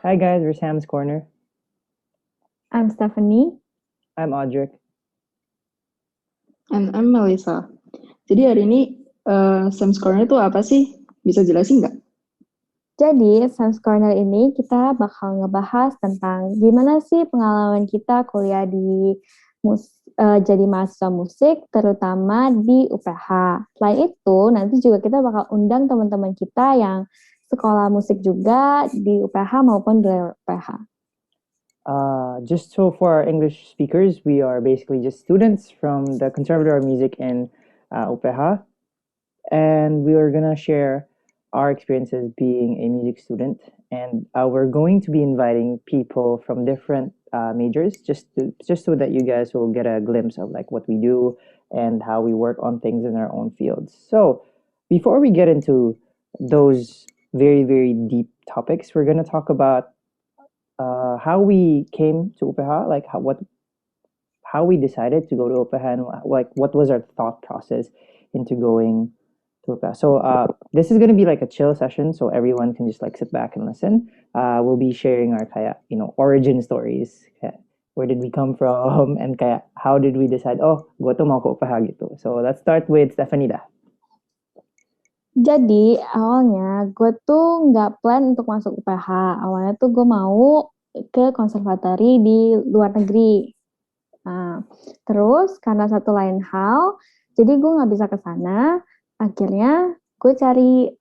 Hi guys, we're Sam's Corner. I'm Stephanie. I'm Audric. And I'm Melissa. Jadi hari ini Sam's Corner itu apa sih? Bisa jelasin nggak? Jadi, Science Corner ini kita bakal ngebahas tentang gimana sih pengalaman kita kuliah di jadi mahasiswa musik, terutama di UPH. Selain itu, nanti juga kita bakal undang teman-teman kita yang sekolah musik juga di UPH maupun di luar UPH. Just so for our English speakers, we are basically just students from the Conservatoire of Music in UPH, and we are gonna share our experiences being a music student. And we're going to be inviting people from different majors, just so that you guys will get a glimpse of like what we do and how we work on things in our own fields. So before we get into those very deep topics, we're gonna talk about how we came to UPH, like how we decided to go to UPH, and like what was our thought process into going to UPH. So this is gonna be like a chill session, so everyone can just like sit back and listen. We'll be sharing our kaya, origin stories. Kaya, where did we come from, and kaya how did we decide? Oh, go to mau ke UPH gitu. So let's start with Stephanie dah. Jadi, awalnya gue tuh nggak plan untuk masuk UPH. Awalnya tuh gue mau ke konservatori di luar negeri. Nah, terus karena satu lain hal, jadi gue nggak bisa ke sana. Akhirnya gue cari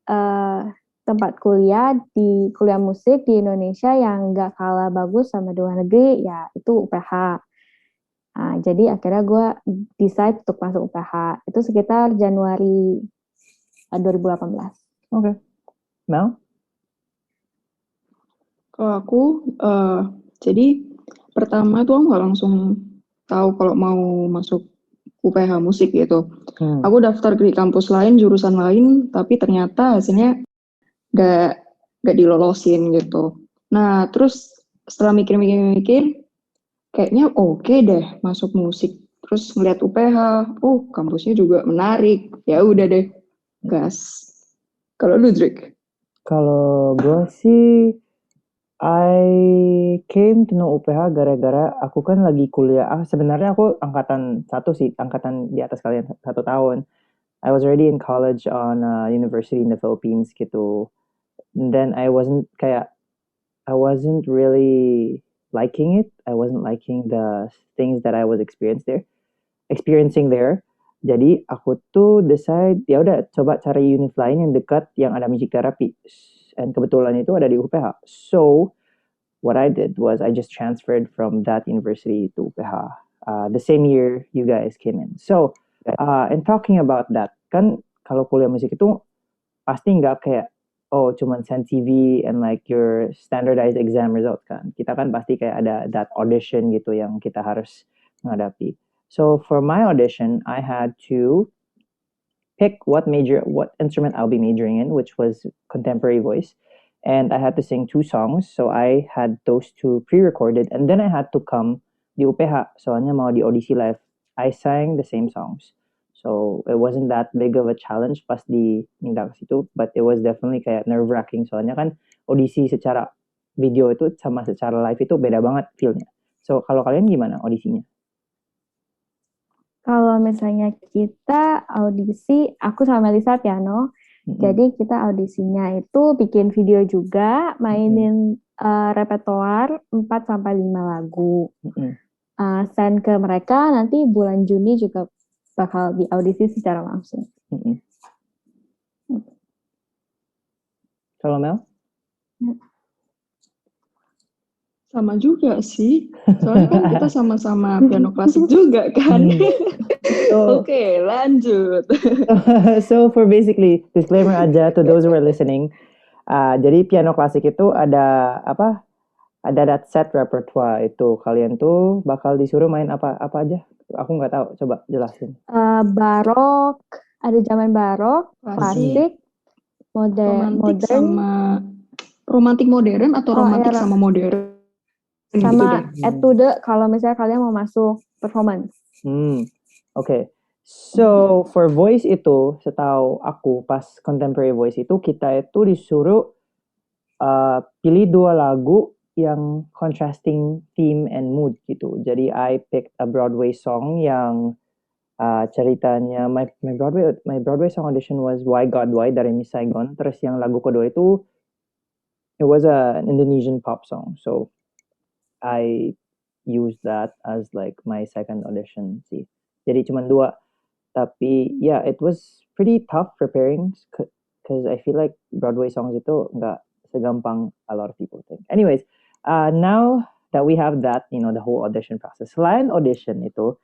tempat kuliah di kuliah musik di Indonesia yang nggak kalah bagus sama di luar negeri, ya itu UPH. Nah, jadi akhirnya gue decide untuk masuk UPH. Itu sekitar Januari 2018. Okay, Mel? Kalau aku, jadi pertama tuh aku nggak langsung tahu kalau mau masuk UPH musik gitu. Aku daftar di kampus lain, jurusan lain, tapi ternyata hasilnya nggak dilolosin gitu. Nah, terus setelah mikir-mikir, kayaknya oke deh masuk musik. Terus ngeliat UPH, oh kampusnya juga menarik. Ya udah deh, gas. Kalau lu, Drake? Kalau gue sih, I came to know UPH gara-gara aku kan lagi kuliah. Sebenarnya aku angkatan 1 sih, angkatan di atas kalian 1 tahun. I was already in college on a university in the Philippines gitu. And then I wasn't really liking it. I wasn't liking the things that I was experiencing there. Jadi aku tuh decide ya udah coba cari univ lain yang dekat yang ada music therapy. And kebetulan itu ada di UPH. So what I did was I just transferred from that university to UPH the same year you guys came in. So and talking about that, kan kalau kuliah musik itu pasti nggak kayak oh cuman send CV and like your standardized exam results kan. Kita kan pasti kayak ada that audition gitu yang kita harus menghadapi. So for my audition, I had to pick what instrument I'll be majoring in, which was contemporary voice. And I had to sing 2 songs, so I had those 2 pre-recorded, and then I had to come di UPH, soalnya mau di audisi live. I sang the same songs. So it wasn't that big of a challenge pas di minta ke situ, but it was definitely kayak nerve-wracking, soalnya kan audisi secara video itu sama secara live itu beda banget feel-nya. So kalau kalian gimana audisinya? Kalau misalnya kita audisi, aku sama Melisa piano. Jadi kita audisinya itu bikin video juga, mainin repertoar 4-5 lagu. Send ke mereka, nanti bulan Juni juga bakal diaudisi secara langsung. Kalau Mel? Sama juga sih, soalnya kan kita sama-sama piano klasik juga kan. Oke, lanjut. So for basically disclaimer aja to those who are listening, jadi piano klasik itu ada apa? Ada that set repertoire itu kalian tuh bakal disuruh main apa aja? Aku nggak tahu, coba jelasin. Barok, ada zaman barok, klasik, modern, sama romantik modern atau romantik sama modern. Sama etude kalau misalnya kalian mau masuk performance. Okay. So for voice itu, setahu aku pas contemporary voice itu kita itu disuruh pilih 2 lagu yang contrasting theme and mood gitu. Jadi I picked a Broadway song yang ceritanya my Broadway song audition was Why God Why dari Miss Saigon. Terus yang lagu kedua itu it was an Indonesian pop song. So I used that as like my second audition sih. Jadi cuma 2. Tapi yeah, it was pretty tough preparing because I feel like Broadway songs itu nggak segampang a lot of people think. Anyways, now that we have that, the whole audition process. Selain audition itu,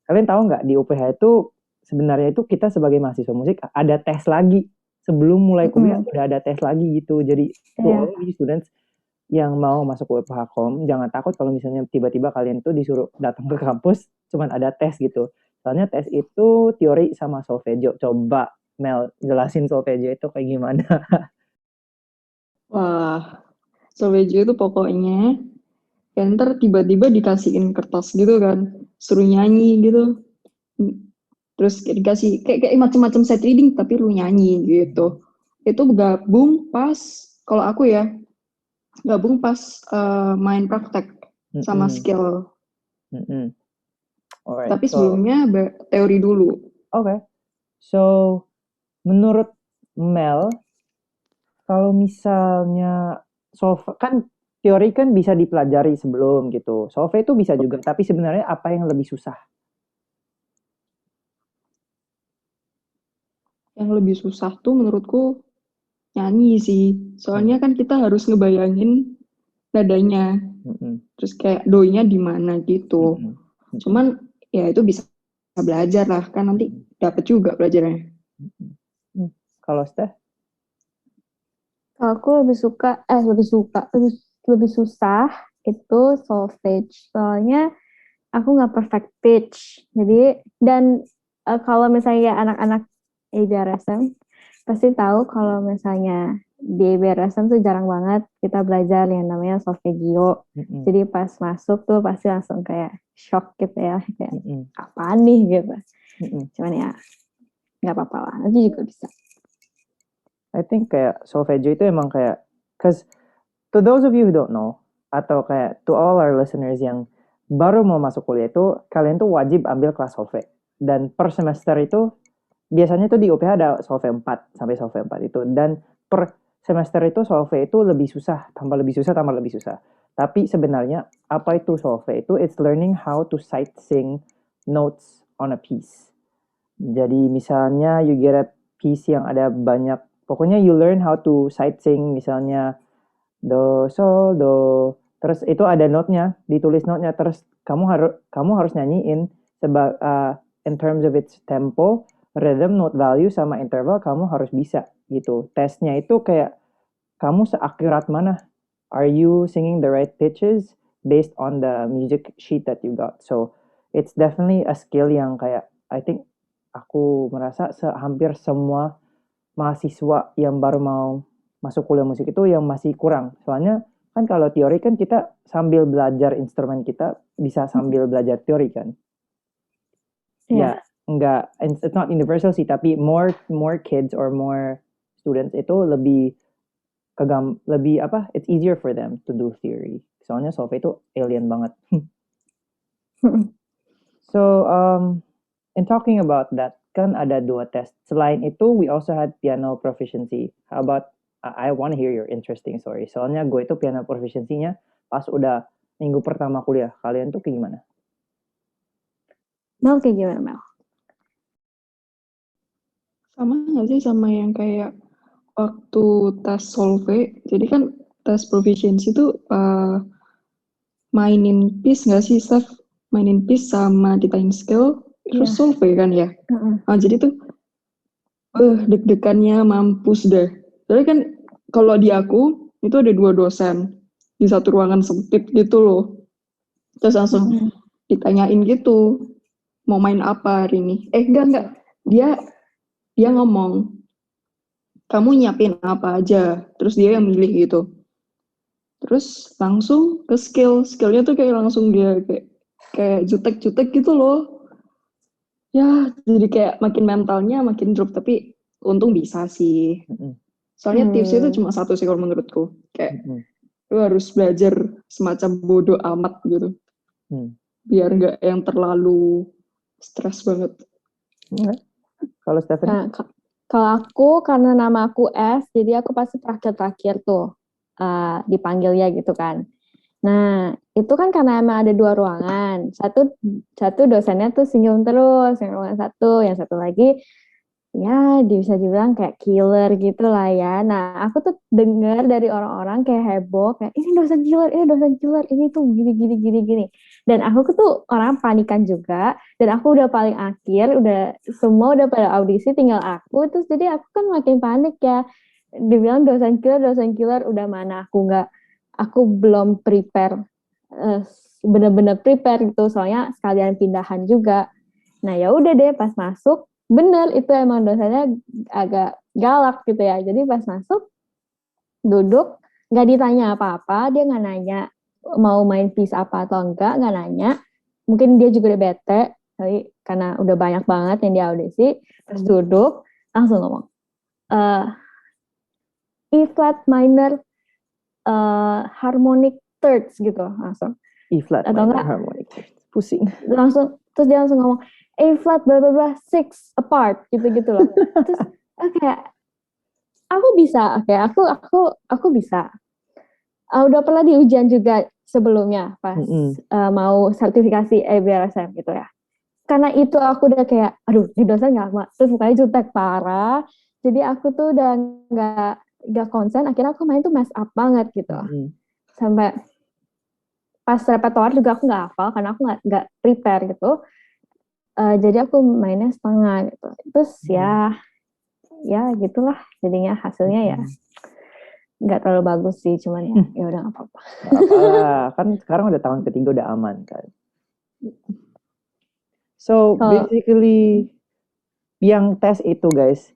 kalian tahu nggak di UPH itu sebenarnya itu kita sebagai mahasiswa musik ada tes lagi sebelum mulai kuliah udah ada tes lagi gitu. Jadi all these students yang mau masuk UPH.com jangan takut kalau misalnya tiba-tiba kalian tuh disuruh datang ke kampus cuman ada tes gitu. Soalnya tes itu teori sama solfeggio. Coba Mel jelasin solfeggio itu kayak gimana? Wah, solfeggio itu pokoknya ya ntar tiba-tiba dikasihin kertas gitu kan, suruh nyanyi gitu. Terus dikasih kayak macam-macam set reading tapi lu nyanyi gitu. Itu gabung pas kalau aku ya gabung pas main praktek sama skill. Alright, Tapi sebelumnya teori dulu. Okay. So menurut Mel, kalau misalnya solve kan teori kan bisa dipelajari sebelum gitu. Solve itu bisa juga, tapi sebenarnya apa yang lebih susah? Yang lebih susah tuh menurutku nyanyi sih. Soalnya kan kita harus ngebayangin nadanya. Terus kayak doinya di mana gitu. Cuman ya itu bisa belajar lah, kan nanti dapat juga belajarnya. Kalau Steph? Kalau aku lebih susah itu solfege. Soalnya aku nggak perfect pitch. Jadi dan kalau misalnya anak-anak IBRSM pasti tahu kalau misalnya di IBRSM tuh jarang banget kita belajar yang namanya solfeggio. Jadi pas masuk tuh pasti langsung kayak shock gitu ya, kayak apaan nih gitu. Cuman ya nggak apa-apa lah, nanti juga bisa. I think kayak solfeggio itu emang kayak, cause to those of you who don't know, atau kayak to all our listeners yang baru mau masuk kuliah itu, kalian tuh wajib ambil kelas solfe. Dan per semester itu, biasanya tuh di UPH ada solfe 4, sampai solfe 4 itu. Dan per semester itu solfe itu lebih susah, tambah lebih susah, tambah lebih susah. Tapi sebenarnya, apa itu solfe itu? It's learning how to sight sing notes on a piece. Jadi misalnya you get a piece yang ada banyak, pokoknya you learn how to sight sing, misalnya do, sol, do, terus itu ada note-nya, ditulis note-nya, terus kamu harus nyanyiin in terms of its tempo, rhythm, note value, sama interval kamu harus bisa gitu. Tesnya itu kayak kamu seakurat mana? Are you singing the right pitches based on the music sheet that you got? So it's definitely a skill yang kayak I think aku merasa hampir semua mahasiswa yang baru mau masuk kuliah musik itu yang masih kurang. Soalnya kan kalau teori kan kita sambil belajar instrumen kita bisa sambil belajar teori kan. Ya, enggak, it's not universal sih, tapi more kids or more students itu lebih it's easier for them to do theory. Soalnya solve itu alien banget. So, in talking about that, kan ada 2 tes. Selain itu, we also had piano proficiency. How about, I want to hear your interesting story. Soalnya gue itu piano proficiency-nya pas udah minggu pertama kuliah. Kalian tuh kayak gimana? Mel kayak gimana, Mel? Sama nggak sih sama yang kayak waktu tes solve. Jadi kan tes proficiency itu mainin piece nggak sih, Steph? Mainin piece sama ditain skill, terus solve kan ya? Jadi tuh deg-degannya mampus deh. Jadi kan kalau di aku itu ada 2 dosen di satu ruangan sempit gitu loh. Terus langsung ditanyain gitu, mau main apa hari ini? Enggak. Dia ngomong, kamu nyiapin apa aja? Terus dia yang milih gitu. Terus langsung ke skillnya tuh kayak langsung dia kayak jutek-jutek gitu loh. Ya, jadi kayak makin mentalnya makin drop, tapi untung bisa sih. Soalnya tipsnya itu cuma 1 sih kalau menurutku. kayak lu harus belajar semacam bodoh amat gitu. Biar nggak yang terlalu stres banget. Kalau Stephanie? Nah, kalau aku karena nama aku S, jadi aku pasti terakhir tuh dipanggil ya gitu kan. Nah, itu kan karena emang ada 2 ruangan. Satu dosennya tuh senyum terus, yang ruangan satu, yang satu lagi ya bisa dibilang kayak killer gitu lah ya. Nah, aku tuh dengar dari orang-orang kayak heboh, kayak ini dosen killer, ini tuh gini. Dan aku tuh orang panikan juga, dan aku udah paling akhir, semua udah pada audisi, tinggal aku, terus jadi aku kan makin panik ya. Dibilang dosen killer, udah mana aku belum prepare, bener-bener prepare gitu, soalnya sekalian pindahan juga. Nah ya udah deh, pas masuk bener itu emang dosennya agak galak gitu ya. Jadi pas masuk duduk nggak ditanya apa-apa, dia nggak nanya mau main piece apa atau nggak nanya. Mungkin dia juga udah bete karena udah banyak banget yang di audisi. Terus duduk langsung ngomong E flat minor harmonic thirds gitu langsung. E flat atau minor enggak harmonic thirds. Pusing. Terus dia langsung ngomong A flat bla bla bla 6 apart gitu loh. Terus kayak aku bisa, aku bisa. Udah pernah di ujian juga sebelumnya pas mau sertifikasi EBRSM gitu ya. Karena itu aku udah kayak, aduh di dosen nggak lama, terus mukanya jutek parah. Jadi aku tuh udah nggak konsen. Akhirnya aku main tuh mess up banget gitu. Sampai pas repertoire juga aku nggak hafal karena aku nggak prepare gitu. Jadi aku mainnya setengah gitu. Terus ya gitulah jadinya hasilnya ya nggak terlalu bagus sih, cuman ya udah nggak apa-apa. Kan sekarang udah tahun ketiga udah aman kan. So basically yang tes itu guys,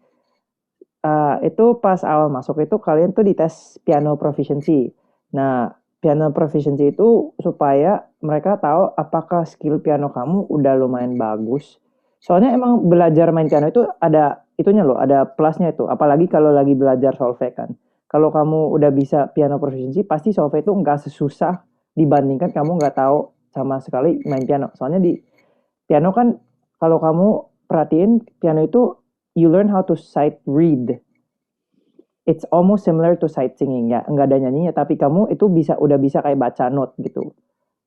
itu pas awal masuk itu kalian tuh dites piano proficiency. Nah piano proficiency itu supaya mereka tahu apakah skill piano kamu udah lumayan bagus. Soalnya emang belajar main piano itu ada itunya loh, ada plusnya itu. Apalagi kalau lagi belajar solfege kan. Kalau kamu udah bisa piano proficiency, pasti solfege itu nggak sesusah dibandingkan kamu nggak tahu sama sekali main piano. Soalnya di piano kan kalau kamu perhatiin piano itu you learn how to sight read. It's almost similar to sight singing ya, nggak ada nyanyinya tapi kamu itu udah bisa kayak baca note gitu.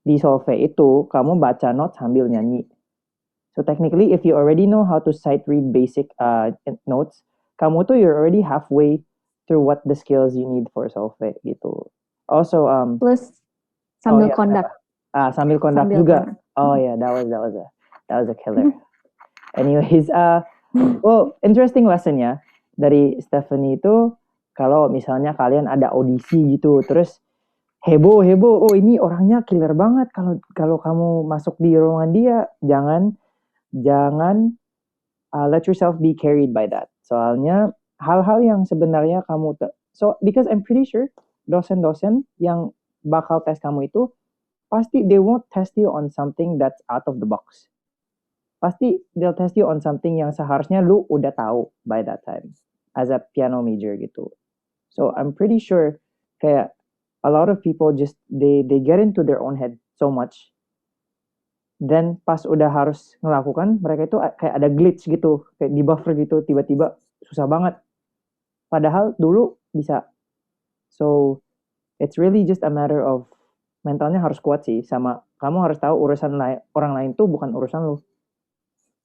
Di solfege itu kamu baca note sambil nyanyi. So technically if you already know how to sight read basic notes, kamu tuh you're already halfway through what the skills you need for solfege gitu. Also plus sambil conduct. Sambil conduct juga. Oh yeah, that was a killer. Anyways, well interesting lesson ya dari Stephanie itu. Kalau misalnya kalian ada audisi gitu, terus heboh, oh ini orangnya killer banget. Kalau kamu masuk di ruangan dia, jangan let yourself be carried by that. Soalnya hal-hal yang sebenarnya because I'm pretty sure dosen-dosen yang bakal tes kamu itu pasti they won't test you on something that's out of the box. Pasti they'll test you on something yang seharusnya lu udah tahu by that time as a piano major gitu. So I'm pretty sure kayak a lot of people just they get into their own head so much. Then pas udah harus ngelakukan, mereka itu kayak ada glitch gitu, kayak di buffer gitu, tiba-tiba susah banget. Padahal dulu bisa. So it's really just a matter of mentalnya harus kuat sih, sama kamu harus tahu urusan orang lain tuh bukan urusan lu.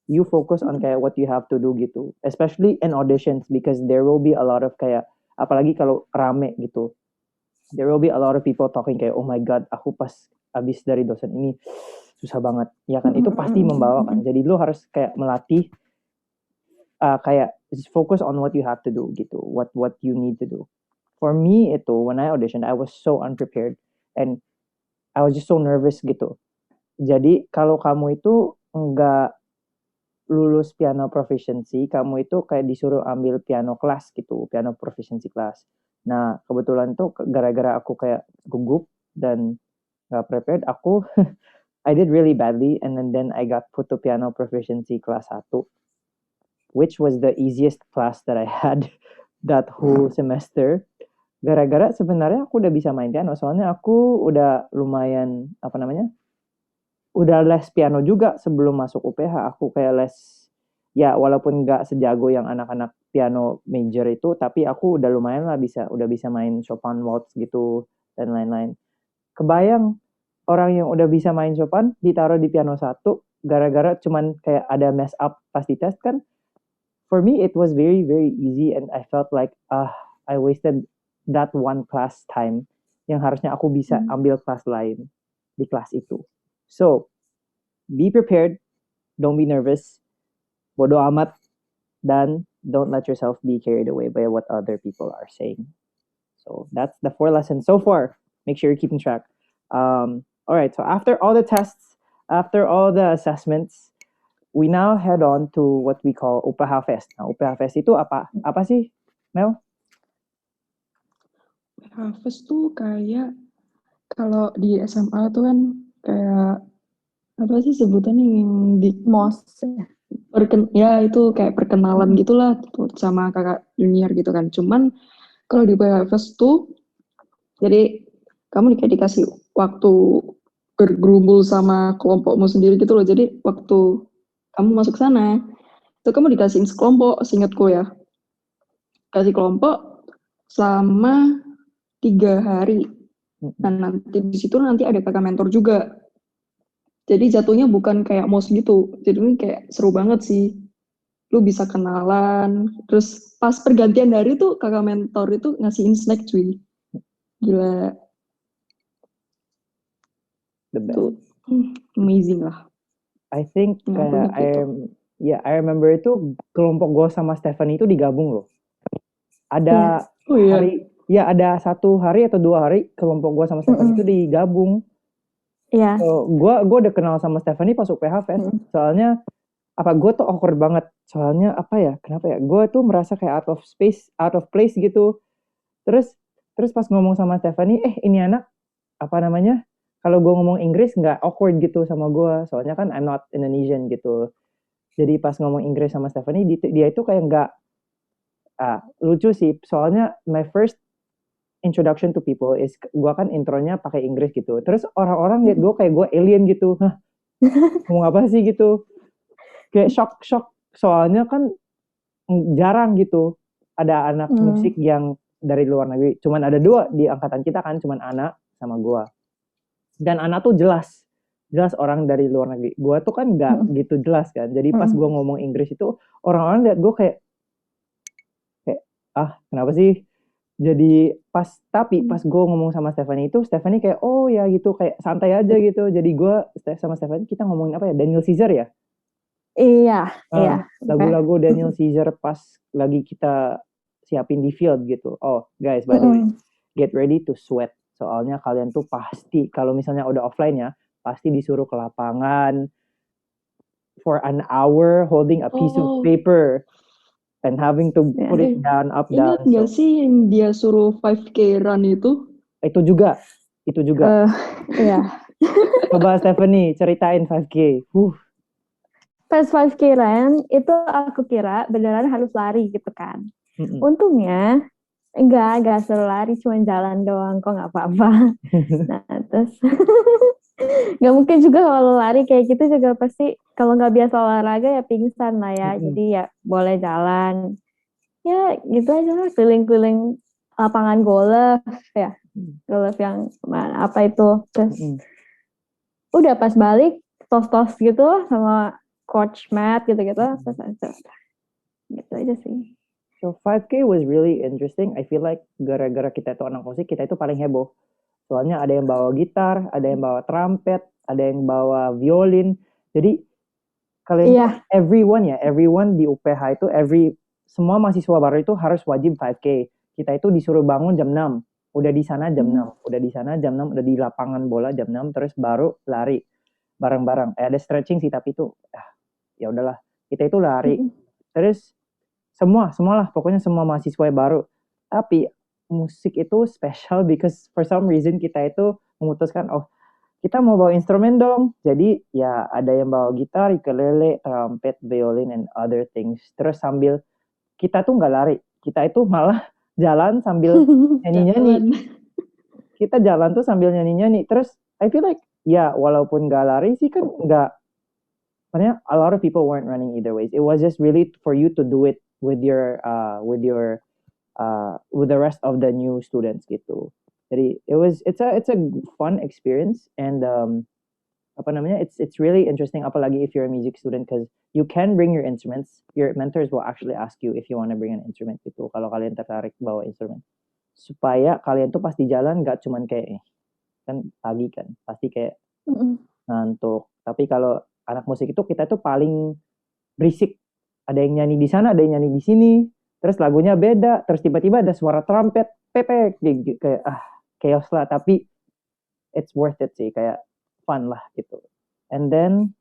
You focus on kayak what you have to do gitu, especially in auditions because there will be a lot of kayak apalagi kalau rame gitu, there will be a lot of people talking kayak oh my god aku pas abis dari dosen ini susah banget ya kan, itu pasti membawa kan. Jadi lu harus kayak melatih kayak focus on what you have to do gitu, what you need to do. For me itu when I auditioned I was so unprepared and I was just so nervous gitu. Jadi kalau kamu itu nggak lulus piano proficiency, kamu itu kayak disuruh ambil piano kelas gitu, piano proficiency class. Nah, kebetulan tuh gara-gara aku kayak gugup dan gak prepared, aku I did really badly and then I got put to piano proficiency class 1, which was the easiest class that I had that whole semester. gara-gara sebenarnya aku udah bisa main piano, soalnya aku udah lumayan udah les piano juga sebelum masuk UPH. Aku kayak les, ya walaupun nggak sejago yang anak-anak piano major itu, tapi aku udah lumayan lah udah bisa main Chopin waltz gitu dan lain-lain. Kebayang orang yang udah bisa main Chopin ditaruh di piano satu gara-gara cuman kayak ada mess up pas di tes kan. For me it was very very easy and I felt like I wasted that one class time yang harusnya aku bisa ambil kelas lain di kelas itu. So be prepared, don't be nervous, bodo amat, dan don't let yourself be carried away by what other people are saying. So that's the 4 lessons so far. Make sure you're keeping track. All right, so after all the tests, after all the assessments, we now head on to what we call UPH Fest. Nah, UPH Fest itu apa sih, Mel? UPH Fest tuh kayak kalau di SMA tuh kan kayak apa sih sebutannya yang di MOS. ya itu kayak perkenalan gitulah sama kakak junior gitu kan. Cuman kalau di UPH Fest tuh jadi kamu kayak dikasih waktu bergerumbul sama kelompokmu sendiri gitu loh. Jadi waktu kamu masuk sana itu kamu dikasih sekelompok, seingatku ya. Kasih kelompok selama 3 hari. Dan nanti di situ nanti ada kakak mentor juga. Jadi jatuhnya bukan kayak MOS gitu. Jadi ini kayak seru banget sih. Lu bisa kenalan. Terus pas pergantian hari tuh kakak mentor itu ngasihin snack cuy. Gila. The best. Tuh, amazing lah. I think kayak I remember itu kelompok gue sama Stephanie itu digabung loh. Ada hari, ya ada 1 hari atau 2 hari kelompok gue sama Stephanie itu digabung. Iya. So, gue udah kenal sama Stephanie pas UPH Fest. Soalnya gue tuh awkward banget. Soalnya kenapa ya? Gue tuh merasa kayak out of place gitu. Terus pas ngomong sama Stephanie, ini anak kalau gue ngomong Inggris nggak awkward gitu sama gue. Soalnya kan I'm not Indonesian gitu. Jadi pas ngomong Inggris sama Stephanie, dia itu kayak nggak lucu sih. Soalnya my first introduction to people is gue kan intronya pakai Inggris gitu. Terus orang-orang liat gue kayak gue alien gitu. Hah, ngomong apa sih gitu. Kayak shock. Soalnya kan jarang gitu ada anak musik yang dari luar negeri. Cuman ada 2 di angkatan kita kan, cuman Ana sama gue. Dan Ana tuh jelas orang dari luar negeri. Gue tuh kan nggak gitu jelas kan. Jadi pas gue ngomong Inggris itu orang-orang liat gue kayak kenapa sih? Jadi pas gue ngomong sama Stephanie itu, Stephanie kayak oh ya gitu, kayak santai aja gitu. Jadi gue sama Stephanie kita ngomongin apa ya? Daniel Caesar ya? Iya. Lagu-lagu Daniel Caesar pas lagi kita siapin di field gitu. Oh guys, by the way, get ready to sweat. Soalnya kalian tuh pasti kalau misalnya udah offline ya, pasti disuruh ke lapangan for an hour holding a piece of paper and having to put it down, up, down. Ingat nggak sih yang dia suruh 5K run itu? Itu juga. Iya. Coba Stephanie ceritain 5K. Pas 5K run itu aku kira beneran harus lari gitu kan. Untungnya enggak suruh lari, cuma jalan doang, kok nggak apa-apa. Nah terus nggak mungkin juga kalau lari kayak gitu juga pasti kalau nggak biasa olahraga ya pingsan lah ya. Jadi ya boleh jalan. Ya gitu aja lah, keliling-keliling lapangan golf ya. Golf yang mana apa itu. Terus udah pas balik tos-tos gitu sama coach Matt gitu-gitu. Terus gitu aja sih. So 5K was really interesting. I feel like gara-gara kita itu anak musik, kita itu paling heboh. Soalnya ada yang bawa gitar, ada yang bawa trumpet, ada yang bawa violin. Jadi kalian everyone di UPH itu semua mahasiswa baru itu harus wajib 5K. Kita itu disuruh bangun jam 6. Udah di sana jam 6. Udah di sana jam 6, udah di lapangan bola jam 6 terus baru lari bareng-bareng. Ada stretching sih tapi itu ya udahlah. Kita itu lari. Terus semua lah, pokoknya semua mahasiswa baru. Tapi musik itu special because for some reason kita itu memutuskan kita mau bawa instrumen dong. Jadi ya ada yang bawa gitar, ukulele, trumpet, violin, and other things. Terus sambil kita tuh nggak lari, kita itu malah jalan sambil nyanyi-nyanyi. Jalan. Kita jalan tuh sambil nyanyi-nyanyi. Terus I feel like ya walaupun gak lari sih kan gak, makanya a lot of people weren't running either ways. It was just really for you to do it with with the rest of the new students gitu. Jadi it's a fun experience, and apa namanya, it's really interesting, apalagi if you're a music student, because you can bring your instruments. Your mentors will actually ask you if you want to bring an instrument gitu, kalau kalian tertarik bawa instrumen, supaya kalian tuh pas di jalan gak cuman kayak kan pagi kan pasti kayak ngantuk. Tapi kalau anak musik itu kita tuh paling berisik, ada yang nyanyi di sana, ada yang nyanyi di sini, terus lagunya beda, terus tiba-tiba ada suara trompet pepek kayak chaos lah, tapi it's worth it sih, kayak fun lah gitu. And then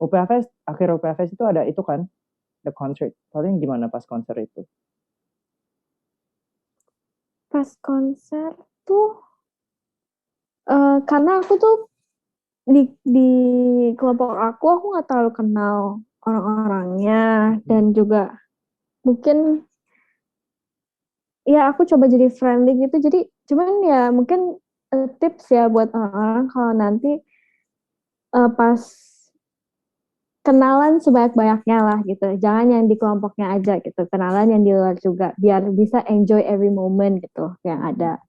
UPH Fest, akhir UPH Fest itu ada itu kan, the concert. Kalian gimana pas konser itu? Pas konser tuh karena aku tuh di kelompok aku nggak terlalu kenal orang-orangnya, dan juga mungkin ya aku coba jadi friendly gitu. Jadi cuman ya mungkin tips ya buat orang-orang, kalau nanti pas kenalan sebanyak-banyaknya lah gitu. Jangan yang di kelompoknya aja gitu. Kenalan yang di luar juga, biar bisa enjoy every moment gitu yang ada.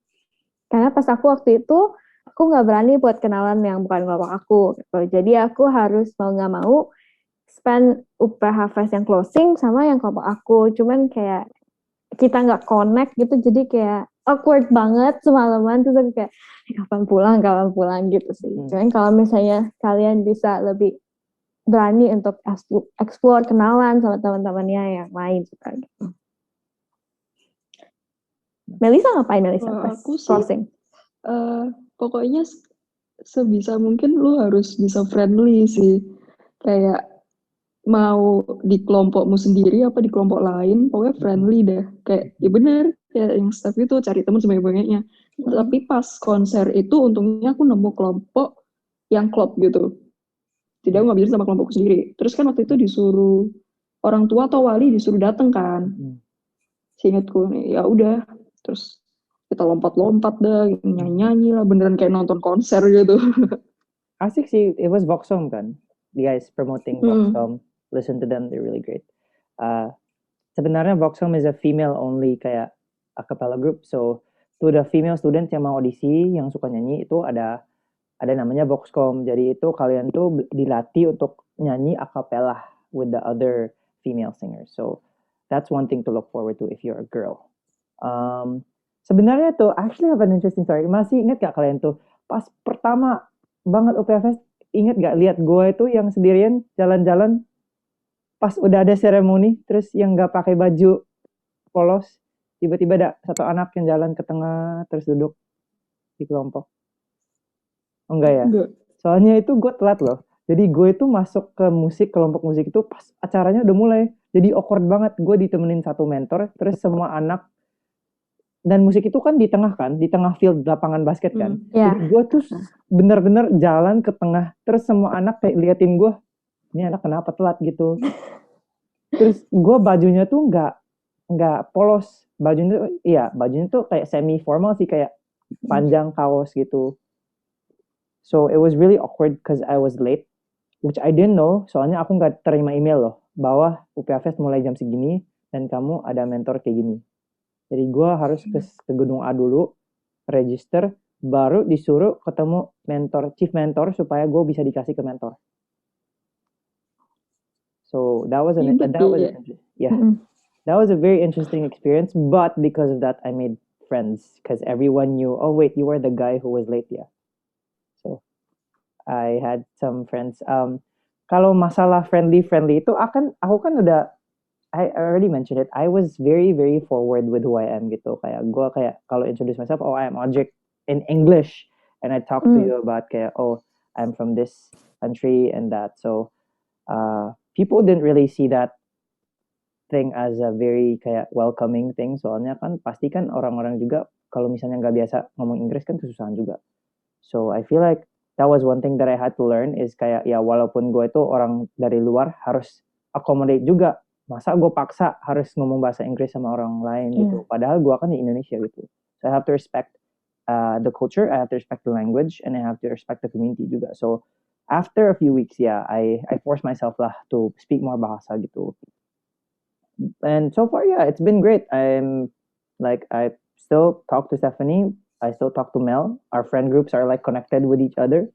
Karena pas aku waktu itu, aku nggak berani buat kenalan yang bukan kelompok aku gitu. Jadi aku harus mau nggak mau spend UPH Fest yang closing sama yang kelompok aku. Cuman kayak kita nggak connect gitu, jadi kayak awkward banget semalaman. Terus aku kayak kapan pulang gitu sih. Cuman kalau misalnya kalian bisa lebih berani untuk explore, kenalan sama teman-temannya yang lain juga gitu. Melisa ngapain, Melisa? Aku sih closing. Pokoknya sebisa mungkin lu harus bisa friendly sih. Kayak mau di kelompokmu sendiri apa di kelompok lain, pokoknya friendly deh. Kayak ya bener, kayak yang Steph itu cari teman sebanyak-banyaknya. Tapi pas konser itu untungnya aku nemu kelompok yang klop gitu. Tidak, nggak bisa sama kelompokku sendiri. Terus kan waktu itu disuruh orang tua atau wali disuruh datang kan. Seingatku nih, ya udah. Terus kita lompat-lompat dah, nyanyi lah, beneran kayak nonton konser gitu. Asik sih, it was Voxom kan, the guys promoting Voxom. Listen to them, they're really great. Sebenarnya Voxom is a female only kayak a cappella group, so to the female students yang mau audisi, yang suka nyanyi, itu ada namanya Voxcom. Jadi itu kalian tuh dilatih untuk nyanyi a cappella with the other female singers. So that's one thing to look forward to if you're a girl. Sebenarnya tuh, actually have an interesting story. Masih ingat gak kalian tuh pas pertama banget UPH Fest, ingat gak lihat gue itu yang sendirian jalan-jalan pas udah ada seremoni, terus yang gak pakai baju polos, tiba-tiba ada satu anak yang jalan ke tengah terus duduk di kelompok. Enggak ya? Enggak. Soalnya itu gue telat loh. Jadi gue itu masuk ke kelompok musik itu pas acaranya udah mulai. Jadi awkward banget. Gue ditemenin satu mentor, terus semua anak, dan musik itu kan di tengah field lapangan basket kan. Jadi gue tuh bener-bener jalan ke tengah, terus semua anak kayak liatin gue, ini anak kenapa telat gitu. Terus gue bajunya tuh nggak polos. Bajunya tuh kayak semi formal sih, kayak panjang kaos gitu. So it was really awkward because I was late, which I didn't know. Soalnya aku nggak terima email loh, bahwa UPH Fest mulai jam segini dan kamu ada mentor kayak gini. Jadi gue harus ke gedung A dulu, register, baru disuruh ketemu chief mentor supaya gue bisa dikasih ke mentor. So that was a very interesting experience. But because of that, I made friends because everyone knew. Oh wait, you were the guy who was late, ya. So I had some friends. Kalau masalah friendly itu aku kan udah, I already mentioned it. I was very very forward with who I am gitu. Kayak gue kayak kalau introduce myself, I am Ojek in English, and I talk to you about kayak I'm from this country and that. So people didn't really see that thing as a very kayak welcoming thing. Soalnya kan pasti kan orang-orang juga kalau misalnya nggak biasa ngomong Inggris kan kesusahan juga. So I feel like that was one thing that I had to learn is kayak ya walaupun gue itu orang dari luar harus accommodate juga masa gue paksa harus ngomong bahasa Inggris sama orang lain gitu. Padahal gue kan di Indonesia gitu. So I have to respect the culture, I have to respect the language, and I have to respect the community juga. So after a few weeks, I forced myself lah to speak more bahasa gitu. And so far, it's been great. I still talk to Stephanie. I still talk to Mel. Our friend groups are like connected with each other,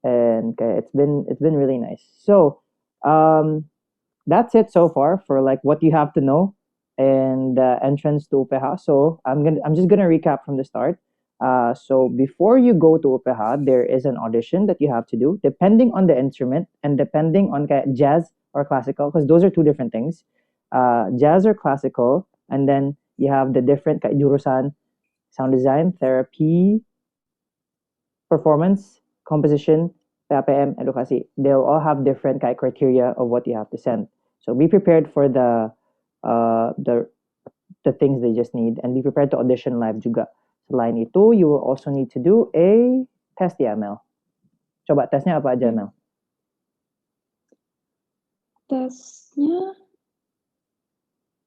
and it's been really nice. So, that's it so far for like what you have to know and the entrance to UPH. So I'm just gonna recap from the start. So before you go to UPH, there is an audition that you have to do, depending on the instrument and depending on jazz or classical, because those are two different things. Jazz or classical, and then you have the different jurusan, sound design, therapy, performance, composition, PAPM, edukasi. They'll all have different criteria of what you have to send. So be prepared for the things they just need, and be prepared to audition live juga. Selain itu, you will also need to do a test ya, Mel. Coba tesnya apa aja, Mel? Tesnya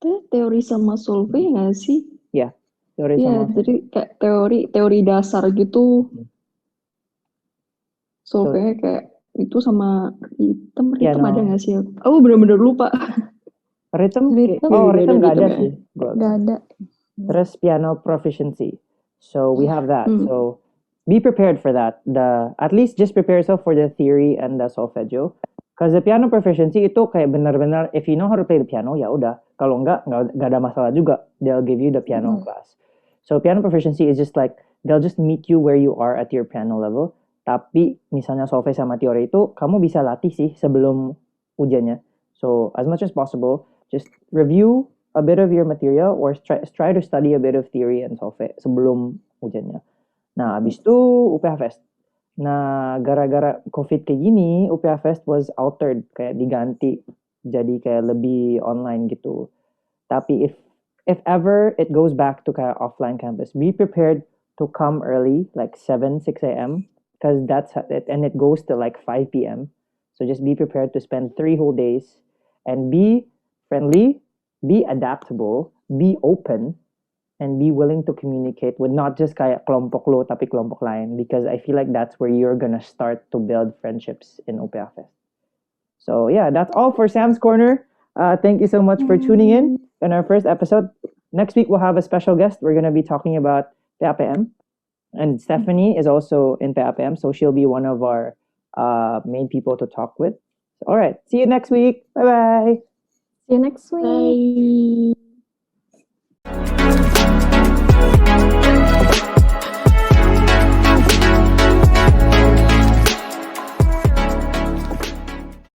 teori sama solve nggak sih? Iya, teori sama solve. Jadi kayak teori dasar gitu. Solve-nya kayak itu sama rhythm ada nggak sih? Aku bener-bener lupa. Rhythm nggak ada sih. Nggak ada. Terus piano proficiency. So we have that. So be prepared for that. At least just prepare yourself for the theory and the solfeggio. Because the piano proficiency itu kayak benar-benar if you know how to play the piano ya udah. Kalau nggak ada masalah juga. They'll give you the piano class. So piano proficiency is just like they'll just meet you where you are at your piano level. Tapi misalnya solfe sama teori itu kamu bisa latih sih sebelum ujiannya. So as much as possible, just review a bit of your material or try to study a bit of theory and solve sebelum ujiannya. Nah, abis itu UPH Fest. Nah, gara-gara COVID kayak gini, UPH Fest was altered, kayak diganti jadi kayak lebih online gitu. Tapi if ever it goes back to kayak offline campus, be prepared to come early, like 6 a.m. because that's it, and it goes to like 5 p.m. So just be prepared to spend 3 whole days and be friendly, be adaptable, be open, and be willing to communicate with not just kayak kelompok lo tapi kelompok lain, because I feel like that's where you're gonna start to build friendships in UPH Fest. So yeah, that's all for Sam's Corner. Thank you so much for tuning in our first episode. Next week we'll have a special guest. We're gonna be talking about PAPM. And Stephanie is also in PAPM, so she'll be one of our main people to talk with. All right, see you next week. Bye-bye. See you next week. Bye.